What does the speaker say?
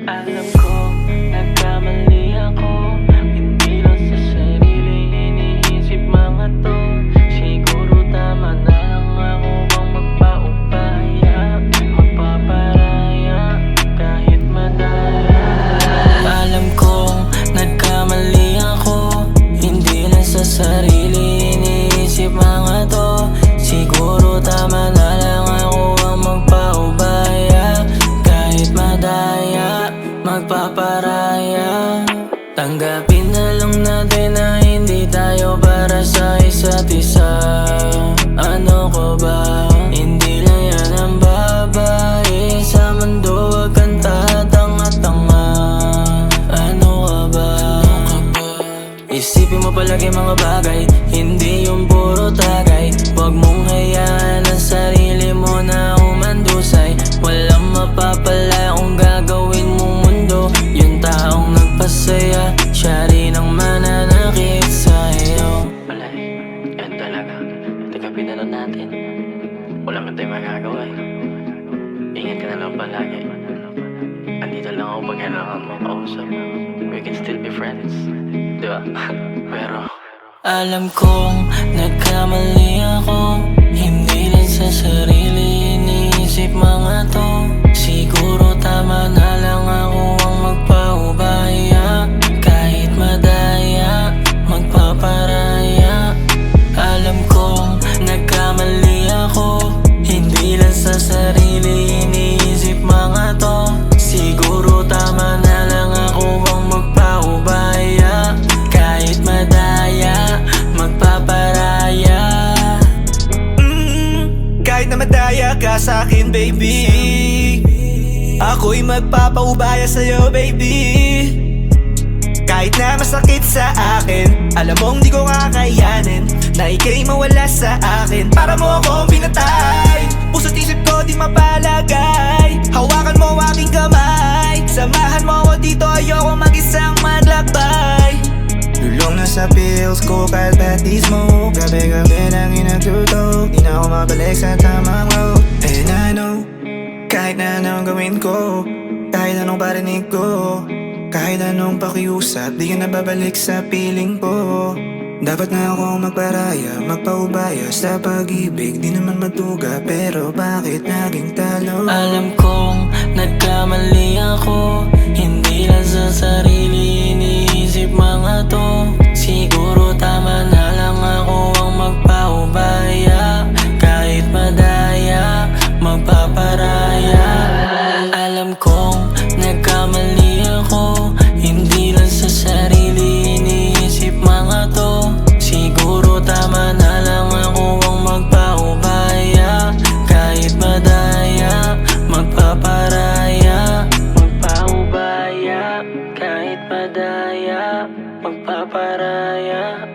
Alam ko, nagkamali ako. Hindi lang sa sarili iniisip mga to. Siguro tama na lang ako ang magpaubaya, magpaparaya, kahit madaya. Alam kong nagkamali ako. Hindi lang sa sarili iniisip mga to. Siguro tama na lang ako ang magpaubaya, kahit madaya, magpaparaya. Tanggapin na lang natin na hindi tayo para sa isa't isa. Ano ko ba? Hindi lang yan ang babae sa mundo. Huwag kang tatanga-tanga. Ano ka ba? Isipin mo palagi mga bagay, hindi yung puro tagay. Huwag mong hayaan ang sarili mo na umandusay. Walang mapapala kung gagawin mong mundo. Yung taong nagpasaya, siya rin ang mananakit sa'yo. Wala yan talaga. Tagapin na lang natin. Wala man tayong magagawa eh. Ingat ka na lang palagi. Andito lang ako pag kailangan mo kausap. We can still be friends, diba? Pero alam kong nagkamali ako. Hindi lang sa sarili iniisip mga to. Siguro tama na lang ako ang magpaubaya, kahit madaya, magpaparaya. Alam kong nagkamali ako. Hindi lang sa sarili iniisip mga to. Siguro tama na lang ako ang magpaubaya, kahit madaya, magpaparaya. Kahit na madaya ka sa'kin, baby, ako'y magpapaubaya sa'yo, baby. Kahit na masakit sa akin, alam mong di ko kakayanin na ika'y mawala sa akin. Para mo akong pinatay, puso't isip ko di mapalagay. Hawakan mo aking kamay, samahan mo ako dito, ayoko mag-isang maglakbay. Lulong na sa pills ko kahit pati smoke. Gabi-gabi nang inagtutok, di na ako mabalik sa tamang road. And I know, kahit na anong gawin ko, kahit anong parinig ko, kahit anong pakiusap, di ka nababalik sa piling ko. Dapat na akong magparaya, magpaubaya sa pag-ibig. Di naman matuga, pero bakit naging talo? Alam kong nagkamali ako. Hindi lang sa sarili iniisip mga to. Siguro tama na lang ako ang magpaubaya, kahit madaya, magpaparaya. Alam kong nagkamali ako. Hindi lang sa sarili iniisip mga to. Siguro tama na lang ako ang magpaubaya, kahit madaya, magpaparaya. Magpaubaya, kahit madaya, magpaparaya.